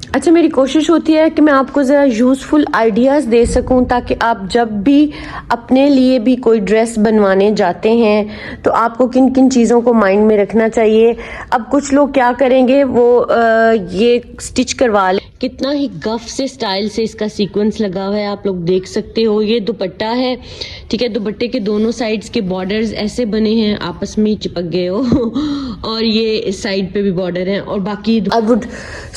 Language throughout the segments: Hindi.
अच्छा, मेरी कोशिश होती है कि मैं आपको ज़रा यूज़फुल आइडियाज़ दे सकूं ताकि आप जब भी अपने लिए भी कोई ड्रेस बनवाने जाते हैं तो आपको किन किन चीज़ों को माइंड में रखना चाहिए। अब कुछ लोग क्या करेंगे, वो ये स्टिच करवा ले, कितना ही गफ से स्टाइल से इसका सीक्वेंस लगा हुआ है, आप लोग देख सकते हो। ये दुपट्टा है, ठीक है, दुपट्टे के दोनों साइड्स के बॉर्डर्स ऐसे बने हैं, आपस में ही चिपक गए हो और ये इस साइड पे भी बॉर्डर है। और बाकी आई वुड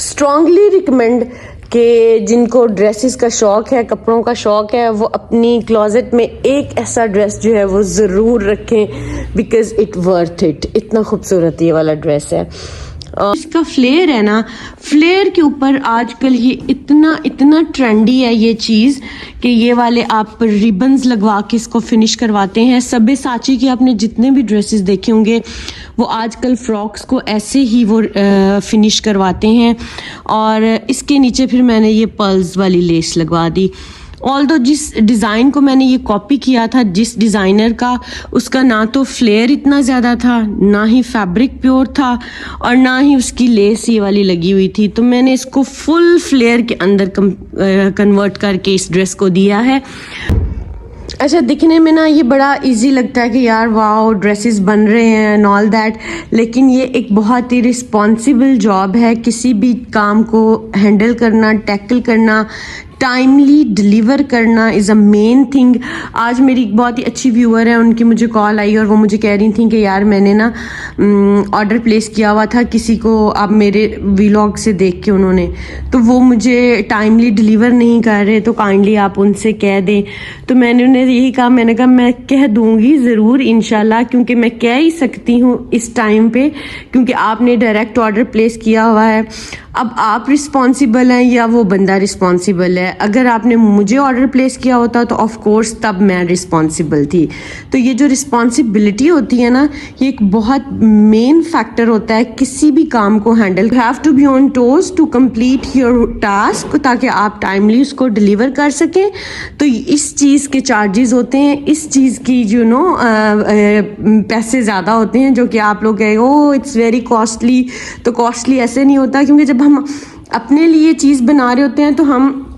स्ट्रांगली रिकमेंड कि जिनको ड्रेसेस का शौक है, कपड़ों का शौक है, वो अपनी क्लोजेट में एक ऐसा ड्रेस जो है वो ज़रूर रखें, बिकॉज इट वर्थ इट। इतना खूबसूरत ये वाला ड्रेस है। इसका फ्लेयर है ना, फ्लेयर के ऊपर आजकल ये इतना ट्रेंडी है ये चीज़ कि ये वाले आप रिबन्स लगवा के इसको फिनिश करवाते हैं। सब्यसाची के आपने जितने भी ड्रेसेस देखे होंगे वो आजकल फ्रॉक्स को ऐसे ही वो फिनिश करवाते हैं। और इसके नीचे फिर मैंने ये पर्ल्स वाली लेस लगवा दी। ऑल्दो जिस डिज़ाइन को मैंने ये कॉपी किया था जिस डिज़ाइनर का, उसका ना तो फ्लेयर इतना ज़्यादा था, ना ही फैब्रिक प्योर था, और ना ही उसकी लेस ये वाली लगी हुई थी। तो मैंने इसको फुल फ्लेयर के अंदर कन्वर्ट करके इस ड्रेस को दिया है। अच्छा, दिखने में ना ये बड़ा इजी लगता है कि यार वाओ ड्रेसेस बन रहे हैं एंड ऑल दैट, लेकिन ये एक बहुत ही रिस्पॉन्सिबल जॉब है। किसी भी काम को हैंडल करना, टैकल करना, टाइमली डिलीवर करना इज़ अ मेन थिंग। आज मेरी एक बहुत ही अच्छी व्यूअर है, उनकी मुझे कॉल आई और वो मुझे कह रही थी कि यार मैंने ना ऑर्डर प्लेस किया हुआ था किसी को, आप मेरे व्लॉग से देख के उन्होंने, तो वो मुझे टाइमली डिलीवर नहीं कर रहे, तो काइंडली आप उनसे कह दें। तो मैंने उन्हें यही कहा, मैंने कहा मैं कह दूंगी ज़रूर इंशाल्लाह, क्योंकि मैं कह ही सकती हूँ इस टाइम पे, क्योंकि आपने डायरेक्ट ऑर्डर प्लेस किया हुआ है। अब आप रिस्पॉन्सिबल हैं या वो बंदा रिस्पॉन्सिबल है? अगर आपने मुझे ऑर्डर प्लेस किया होता तो ऑफ कोर्स तब मैं रिस्पॉन्सिबल थी। तो ये जो रिस्पॉन्सिबिलिटी होती है ना, ये एक बहुत मेन फैक्टर होता है किसी भी काम को handle. You have to be on toes to complete your task, ताकि आप टाइमली उसको डिलीवर कर सकें। तो इस चीज़ के चार्जेस होते हैं, इस चीज़ की यू नो पैसे ज़्यादा होते हैं, जो कि आप लोग कहेंगे ओ इट्स वेरी कॉस्टली। तो कॉस्टली ऐसे नहीं होता, क्योंकि जब हम अपने लिए चीज़ बना रहे होते हैं तो हम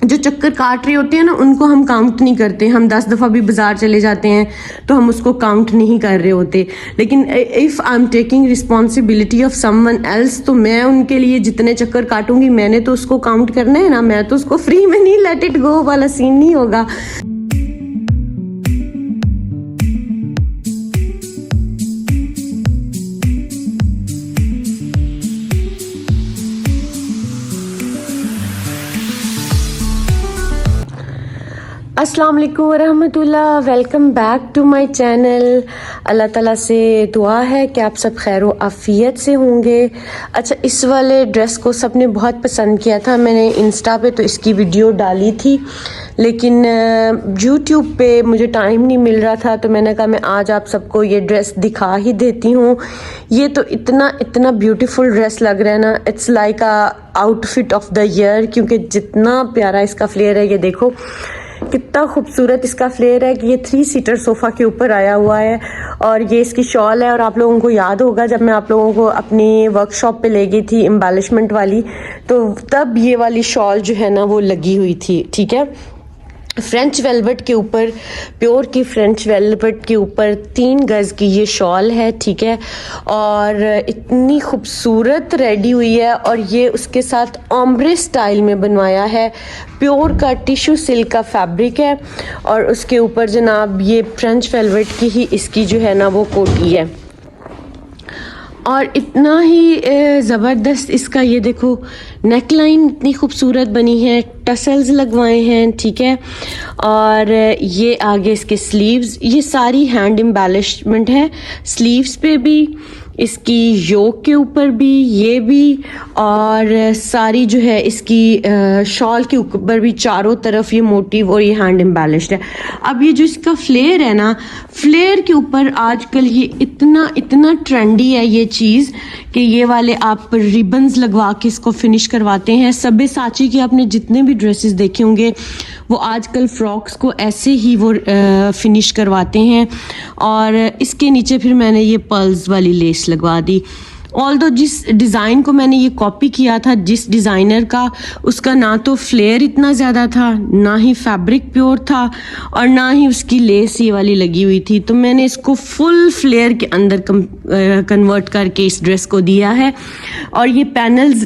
जो चक्कर काट रहे होते हैं ना, उनको हम काउंट नहीं करते। हम 10 दफ़ा भी बाजार चले जाते हैं तो हम उसको काउंट नहीं कर रहे होते। लेकिन if I am taking responsibility of someone else, तो मैं उनके लिए जितने चक्कर काटूंगी मैंने तो उसको काउंट करना है ना, मैं तो उसको फ्री में नहीं लेट इट गो वाला सीन नहीं होगा। अस्सलाम वालेकुम वरहमतुल्लाह, welcome back to my channel. अल्लाह ताला से दुआ है कि आप सब खैर व आफ़ियत से होंगे। अच्छा, इस वाले ड्रेस को सबने बहुत पसंद किया था, मैंने इंस्टा पे तो इसकी वीडियो डाली थी, लेकिन यूट्यूब पे मुझे टाइम नहीं मिल रहा था, तो मैंने कहा मैं आज आप सबको ये ड्रेस दिखा ही देती हूँ। ये तो इतना ब्यूटीफुल ड्रेस लग रहा है ना, it's like a outfit of the year, क्योंकि जितना प्यारा इसका फ्लेयर है, ये देखो कितना खूबसूरत इसका फ्लेयर है कि ये 3 सीटर सोफ़ा के ऊपर आया हुआ है। और ये इसकी शॉल है, और आप लोगों को याद होगा जब मैं आप लोगों को अपनी वर्कशॉप पे ले गई थी एम्बेलिशमेंट वाली, तो तब ये वाली शॉल जो है ना वो लगी हुई थी, ठीक है। फ्रेंच वेलवेट के ऊपर, प्योर की फ्रेंच वेलवेट के ऊपर 3 गज की ये शॉल है, ठीक है। और इतनी खूबसूरत रेडी हुई है, और ये उसके साथ ओम्ब्रे स्टाइल में बनवाया है। प्योर का टिश्यू सिल्क का फैब्रिक है, और उसके ऊपर जनाब ये फ्रेंच वेलवेट की ही इसकी जो है ना वो कोटी है। और इतना ही ज़बरदस्त इसका ये देखो नेकलाइन इतनी खूबसूरत बनी है, टसल्स लगवाए हैं, ठीक है। और ये आगे इसके स्लीव्स, ये सारी हैंड एम्बेलिशमेंट है, स्लीव्स पे भी, इसकी योक के ऊपर भी, ये भी, और सारी जो है इसकी शॉल के ऊपर भी चारों तरफ ये मोटिव और ये हैंड एम्बेलिश्ड है। अब ये जो इसका फ्लेयर है ना, फ्लेयर के ऊपर आजकल ये इतना ट्रेंडी है ये चीज़ कि ये वाले आप रिबन्स लगवा के इसको फिनिश करवाते हैं। सब्यसाची के आपने जितने भी ड्रेसेस देखे होंगे वो आजकल फ्रॉक्स को ऐसे ही वो फिनिश करवाते हैं। और इसके नीचे फिर मैंने ये पर्ल्स वाली लेस लगवा दी। ऑल्दो जिस डिज़ाइन को मैंने ये कॉपी किया था जिस डिज़ाइनर का, उसका ना तो फ्लेयर इतना ज़्यादा था, ना ही फैब्रिक प्योर था और ना ही उसकी लेस ये वाली लगी हुई थी। तो मैंने इसको फुल फ्लेयर के अंदर कन्वर्ट करके इस ड्रेस को दिया है। और ये पैनल्स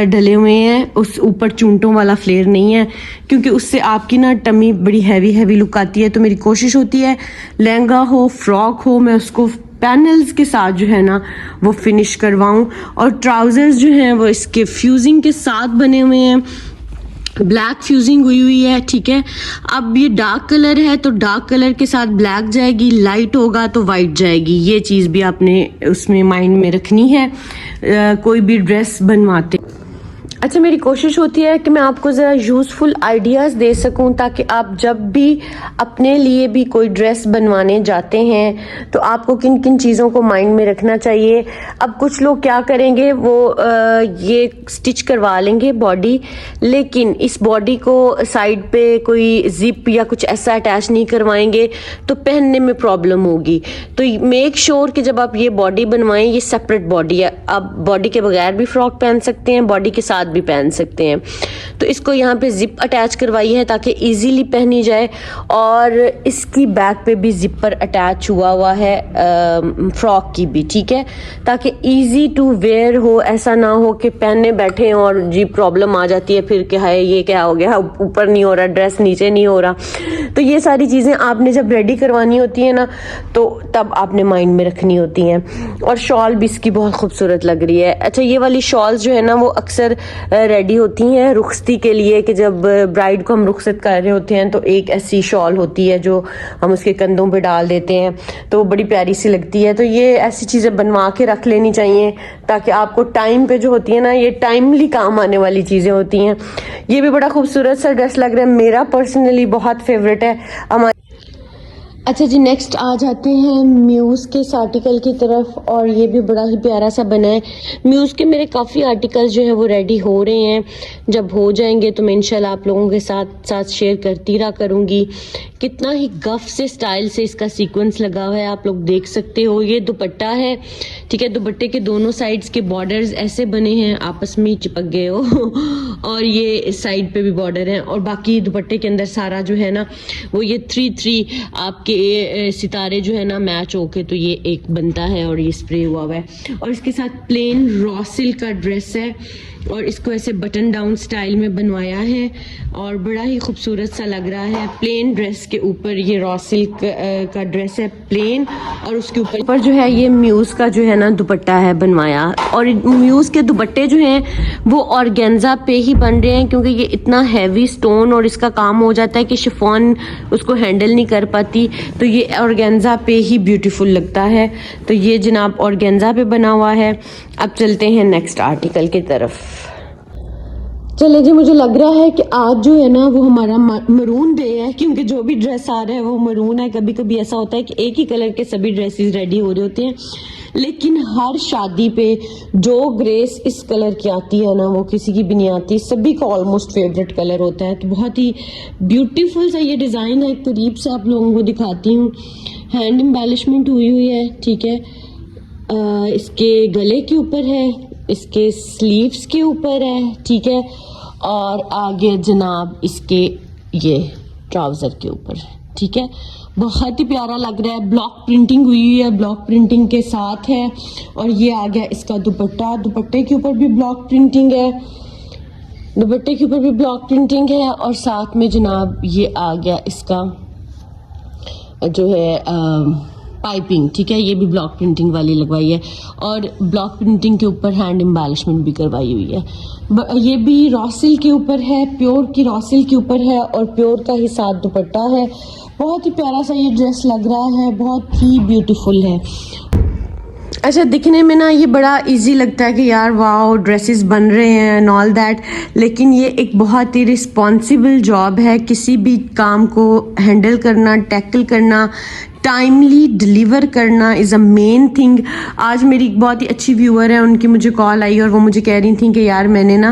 डले हुए हैं, उस ऊपर चूंटों वाला फ्लेयर नहीं है, क्योंकि उससे आपकी ना टमी बड़ी हैवी लुक आती है। तो मेरी कोशिश होती है लहंगा हो, फ्रॉक हो, मैं उसको पैनल्स के साथ जो है ना वो फिनिश करवाऊं। और ट्राउजर्स जो हैं वो इसके फ्यूजिंग के साथ बने हुए हैं, ब्लैक फ्यूजिंग हुई है, ठीक है। अब ये डार्क कलर है तो डार्क कलर के साथ ब्लैक जाएगी, लाइट होगा तो वाइट जाएगी। ये चीज़ भी आपने उसमें माइंड में रखनी है कोई भी ड्रेस बनवाते। अच्छा, मेरी कोशिश होती है कि मैं आपको ज़रा यूज़फुल आइडियाज़ दे सकूं, ताकि आप जब भी अपने लिए भी कोई ड्रेस बनवाने जाते हैं तो आपको किन किन चीज़ों को माइंड में रखना चाहिए। अब कुछ लोग क्या करेंगे, वो ये स्टिच करवा लेंगे बॉडी, लेकिन इस बॉडी को साइड पे कोई जिप या कुछ ऐसा अटैच नहीं करवाएंगे तो पहनने में प्रॉब्लम होगी। तो मेक श्योर कि जब आप ये बॉडी बनवाएं, ये सेपरेट बॉडी है। आप बॉडी के बगैर भी फ्रॉक पहन सकते हैं, बॉडी के साथ भी पहन सकते हैं। तो इसको यहाँ पे जिप अटैच करवाई है ताकि इजीली पहनी जाए, और इसकी बैक पे भी जिपर अटैच हुआ है फ्रॉक की भी, ठीक है, ताकि इजी टू वेयर हो। ऐसा ना हो कि पहनने बैठे और जी प्रॉब्लम आ जाती है फिर कि हाय ये क्या हो गया, ऊपर नहीं हो रहा, ड्रेस नीचे नहीं हो रहा। तो ये सारी चीज़ें आपने जब रेडी करवानी होती है ना, तो तब आपने माइंड में रखनी होती हैं। और शॉल भी इसकी बहुत खूबसूरत लग रही है। अच्छा, ये वाली शॉल्स जो है ना वो अक्सर रेडी होती हैं रुखसती के लिए, कि जब ब्राइड को हम रुखसत कर रहे होते हैं तो एक ऐसी शॉल होती है जो हम उसके कंधों पे डाल देते हैं, तो वो बड़ी प्यारी सी लगती है। तो ये ऐसी चीज़ें बनवा के रख लेनी चाहिए ताकि आपको टाइम पे जो होती है ना, ये टाइमली काम आने वाली चीज़ें होती हैं। ये भी बड़ा खूबसूरत सा ड्रेस लग रहा है, मेरा पर्सनली बहुत फेवरेट है हमारे। अच्छा जी, नेक्स्ट आ जाते हैं म्यूज़ के इस आर्टिकल की तरफ, और ये भी बड़ा ही प्यारा सा बना है। म्यूज़ के मेरे काफ़ी आर्टिकल्स जो है वो रेडी हो रहे हैं, जब हो जाएंगे तो मैं इंशाल्लाह आप लोगों के साथ शेयर करती रहा करूँगी। कितना ही गफ से स्टाइल से इसका सीक्वेंस लगा हुआ है, आप लोग देख सकते हो। ये दुपट्टा है, ठीक है, दुपट्टे के दोनों साइड्स के बॉर्डर्स ऐसे बने हैं, आपस में ही चिपक गए हो और ये इस साइड पे भी बॉर्डर है, और बाकी दुपट्टे के अंदर सारा जो है ना वो ये 3-3 आपके सितारे जो है ना मैच होके तो ये एक बनता है, और ये स्प्रे हुआ है। और इसके साथ प्लेन रॉ सिल्क का ड्रेस है, और इसको ऐसे बटन डाउन स्टाइल में बनवाया है, और बड़ा ही खूबसूरत सा लग रहा है। प्लेन ड्रेस के ऊपर ये रॉ सिल्क का ड्रेस है प्लेन, और उसके ऊपर जो है ये म्यूज़ का जो है ना दुपट्टा है बनवाया। और म्यूज़ के दुपट्टे जो हैं वो ऑर्गेन्जा पे ही बन रहे हैं, क्योंकि ये इतना हैवी स्टोन और इसका काम हो जाता है कि शिफॉन उसको हैंडल नहीं कर पाती, तो ये ऑर्गेन्जा पे ही ब्यूटीफुल लगता है। तो ये जनाब ऑर्गेन्जा पे बना हुआ है। अब चलते हैं नेक्स्ट आर्टिकल की तरफ। चले जी, मुझे लग रहा है कि आज जो है ना वो हमारा मरून डे है, क्योंकि जो भी ड्रेस आ रहा है वो मरून है। कभी कभी ऐसा होता है कि एक ही कलर के सभी ड्रेसेस रेडी हो रहे होते हैं, लेकिन हर शादी पे जो ग्रेस इस कलर की आती है ना वो किसी की भी नहीं आती, सभी का ऑलमोस्ट फेवरेट कलर होता है। तो बहुत ही ब्यूटीफुल सा ये डिज़ाइन है, करीब से आप लोगों को दिखाती हूँ। हैंड एम्बेलिशमेंट हुई है, ठीक है, इसके गले के ऊपर है, इसके स्लीव्स के ऊपर है, ठीक है, और आगे जनाब इसके ये ट्राउज़र के ऊपर, ठीक है। बहुत ही प्यारा लग रहा है, ब्लॉक प्रिंटिंग हुई है, ब्लॉक प्रिंटिंग के साथ है। और ये आ गया इसका दुपट्टा, दुपट्टे के ऊपर भी ब्लॉक प्रिंटिंग है, दुपट्टे के ऊपर भी ब्लॉक प्रिंटिंग है, और साथ में जनाब ये आ गया इसका जो है पाइपिंग, ठीक है, ये भी ब्लॉक प्रिंटिंग वाली लगवाई है, और ब्लॉक प्रिंटिंग के ऊपर हैंड एम्बेलिशमेंट भी करवाई हुई है। ये भी रॉ सिल्क के ऊपर है, प्योर की रॉ सिल्क के ऊपर है, और प्योर का ही साथ दुपट्टा है। बहुत ही प्यारा सा ये ड्रेस लग रहा है, बहुत ही ब्यूटीफुल है। अच्छा, दिखने में ना ये बड़ा इजी लगता है कि यार वाओ ड्रेसेस बन रहे हैं एंड ऑल दैट, लेकिन ये एक बहुत ही रिस्पॉन्सिबल जॉब है। किसी भी काम को हैंडल करना, टैकल करना, टाइमली डिलीवर करना इज़ अ मेन थिंग। आज मेरी एक बहुत ही अच्छी व्यूअर है, उनकी मुझे कॉल आई और वो मुझे कह रही थी कि यार मैंने ना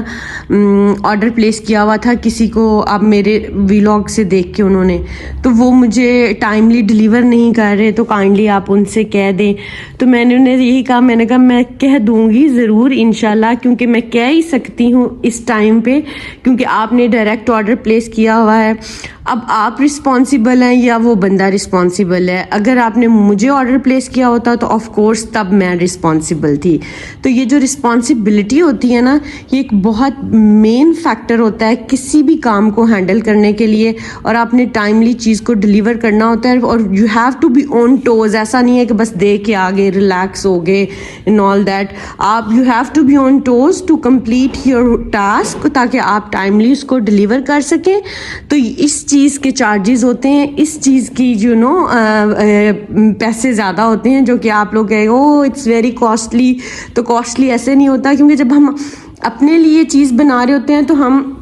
ऑर्डर प्लेस किया हुआ था किसी को, आप मेरे व्लॉग से देख के उन्होंने, तो वो मुझे टाइमली डिलीवर नहीं कर रहे, तो काइंडली आप उनसे कह दें। तो मैंने उन्हें यही कहा, मैंने कहा मैं कह दूंगी ज़रूर इंशाल्लाह, क्योंकि मैं कह ही सकती हूँ इस टाइम पे, क्योंकि आपने डायरेक्ट ऑर्डर प्लेस किया हुआ है। अब आप रिस्पॉन्सिबल हैं या वो बंदा रिस्पॉन्सिबल है? अगर आपने मुझे ऑर्डर प्लेस किया होता तो ऑफ कोर्स तब मैं रिस्पॉन्सिबल थी। तो ये जो रिस्पॉन्सिबिलिटी होती है ना, ये एक बहुत मेन फैक्टर होता है किसी भी काम को हैंडल करने के लिए, और आपने टाइमली चीज़ को डिलीवर करना होता है। और you have to be on toes, ऐसा नहीं है कि बस दे के आ गए, रिलैक्स हो गए इन ऑल दैट। आप you have to be on toes to complete your task, ताकि आप टाइमली उसको डिलीवर कर सकें। तो इस चीज़ के चार्जेस होते हैं, इस चीज़ की यू नो पैसे ज़्यादा होते हैं, जो कि आप लोग कहेंगे ओ इट्स वेरी कॉस्टली। तो कॉस्टली ऐसे नहीं होता, क्योंकि जब हम अपने लिए चीज़ बना रहे होते हैं तो हम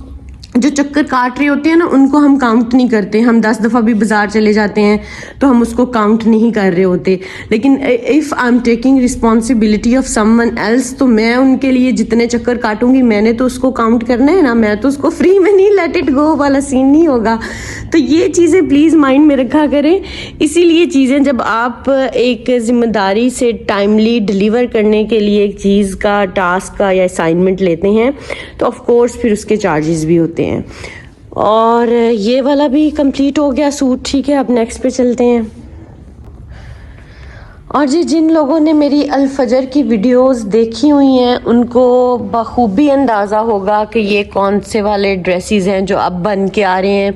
जो चक्कर काट रहे होते हैं ना, उनको हम काउंट नहीं करते। हम 10 दफ़ा भी बाजार चले जाते हैं तो हम उसको काउंट नहीं कर रहे होते। लेकिन if I am taking responsibility of someone else, तो मैं उनके लिए जितने चक्कर काटूंगी मैंने तो उसको काउंट करना है ना, मैं तो उसको फ्री में नहीं, लेट इट गो वाला सीन नहीं होगा। तो ये चीज़ें प्लीज़ माइंड में रखा करें। इसीलिए चीज़ें जब आप एक जिम्मेदारी से टाइमली डिलीवर करने के लिए एक चीज़ का टास्क का या असाइनमेंट लेते हैं तो ऑफ कोर्स फिर उसके चार्जेस भी होते हैं। और ये वाला भी कंप्लीट हो गया सूट, ठीक है। अब नेक्स्ट पे चलते हैं। और जी जिन लोगों ने मेरी अल-फजर की वीडियोस देखी हुई हैं उनको बखूबी अंदाज़ा होगा कि ये कौन से वाले ड्रेसेस हैं जो अब बन के आ रहे हैं।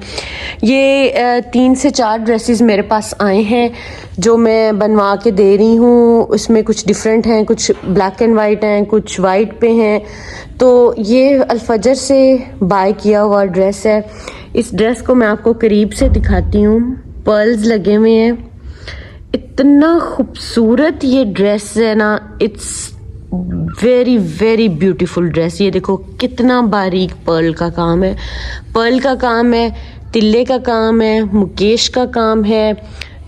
ये 3 से 4 ड्रेसेस मेरे पास आए हैं जो मैं बनवा के दे रही हूँ। उसमें कुछ डिफरेंट हैं, कुछ ब्लैक एंड वाइट हैं, कुछ वाइट पे हैं। तो ये अल-फजर से बाय किया हुआ ड्रेस है। इस ड्रेस को मैं आपको करीब से दिखाती हूँ। पर्ल्स लगे हुए हैं, इतना खूबसूरत ये ड्रेस है ना, it's very very beautiful dress. ये देखो कितना बारीक पर्ल का काम है, पर्ल का काम है, तिल्ले का काम है, मुकेश का काम है,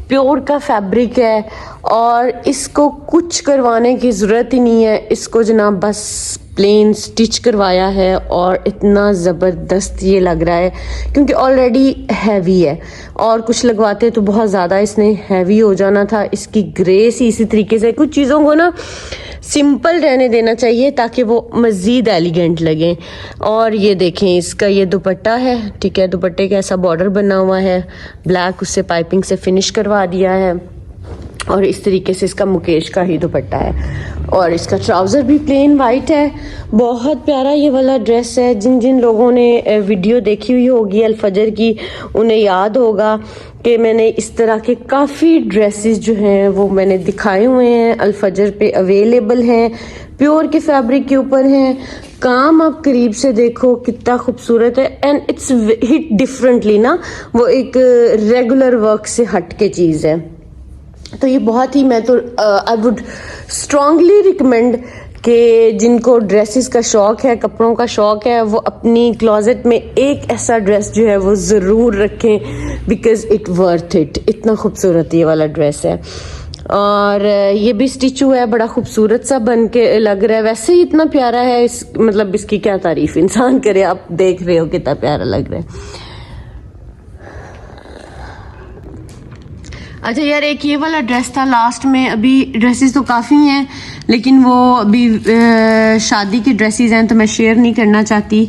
प्योर का फैब्रिक है, और इसको कुछ करवाने की ज़रूरत ही नहीं है। इसको जनाब बस प्लेन स्टिच करवाया है और इतना ज़बरदस्त ये लग रहा है, क्योंकि ऑलरेडी हैवी है और कुछ लगवाते तो बहुत ज़्यादा इसने हैवी हो जाना था। इसकी ग्रेस ही इसी तरीके से, कुछ चीज़ों को ना सिंपल रहने देना चाहिए ताकि वो मज़ीद एलिगेंट लगें। और ये देखें इसका ये दुपट्टा है, ठीक है, दुपट्टे का ऐसा बॉर्डर बना हुआ है ब्लैक, उससे पाइपिंग से फिनिश करवा दिया है, और इस तरीके से इसका मुकेश का ही दुपट्टा है। और इसका ट्राउज़र भी प्लेन वाइट है। बहुत प्यारा ये वाला ड्रेस है। जिन जिन लोगों ने वीडियो देखी हुई होगी अल-फजर की, उन्हें याद होगा कि मैंने इस तरह के काफ़ी ड्रेसेस जो हैं वो मैंने दिखाए हुए हैं, अल-फजर पे अवेलेबल हैं, प्योर के फैब्रिक के ऊपर हैं। काम आप करीब से देखो कितना खूबसूरत है, एंड इट्स हिट डिफरेंटली ना, वो एक रेगुलर वर्क से हट के चीज़ है। तो ये बहुत ही, मैं तो आई वुड स्ट्रांगली रिकमेंड कि जिनको ड्रेसेस का शौक़ है, कपड़ों का शौक़ है, वो अपनी क्लोजेट में एक ऐसा ड्रेस जो है वो ज़रूर रखें, बिकॉज़ इट वर्थ इट। इतना खूबसूरत ये वाला ड्रेस है। और ये भी स्टिच हुआ है, बड़ा खूबसूरत सा बन के लग रहा है। वैसे ही इतना प्यारा है, इस मतलब इसकी क्या तारीफ़ इंसान करे। आप देख रहे हो कितना प्यारा लग रहा है। अच्छा यार, एक ये वाला ड्रेस था लास्ट में। अभी ड्रेसेस तो काफ़ी हैं, लेकिन वो अभी शादी की ड्रेसेस हैं तो मैं शेयर नहीं करना चाहती।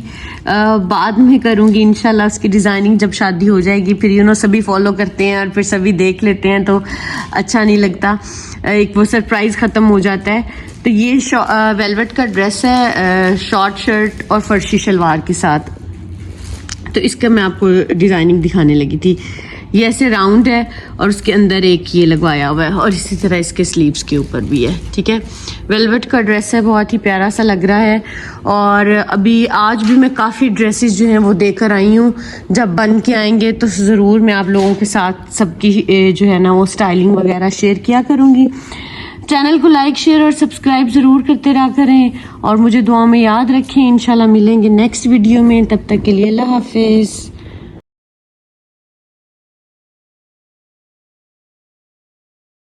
बाद में करूँगी इंशाल्लाह उसकी डिज़ाइनिंग, जब शादी हो जाएगी। फिर यू नो सभी फॉलो करते हैं और फिर सभी देख लेते हैं तो अच्छा नहीं लगता, एक वो सरप्राइज़ ख़त्म हो जाता है। तो ये वेलवेट का ड्रेस है, शॉर्ट शर्ट और फर्शी शलवार के साथ। तो इसका मैं आपको डिज़ाइनिंग दिखाने लगी थी। ये ऐसे राउंड है और उसके अंदर एक ये लगवाया हुआ है, और इसी तरह इसके स्लीव्स के ऊपर भी है, ठीक है। वेलवेट का ड्रेस है, बहुत ही प्यारा सा लग रहा है। और अभी आज भी मैं काफ़ी ड्रेसेस जो हैं वो देकर आई हूँ। जब बन के आएंगे तो ज़रूर मैं आप लोगों के साथ सबकी जो है ना वो स्टाइलिंग वगैरह शेयर किया करूँगी। चैनल को लाइक, शेयर और सब्सक्राइब ज़रूर करते रहा करें, और मुझे दुआ में याद रखें। इंशाल्लाह मिलेंगे नेक्स्ट वीडियो में, तब तक के लिए अल्लाह हाफिज़।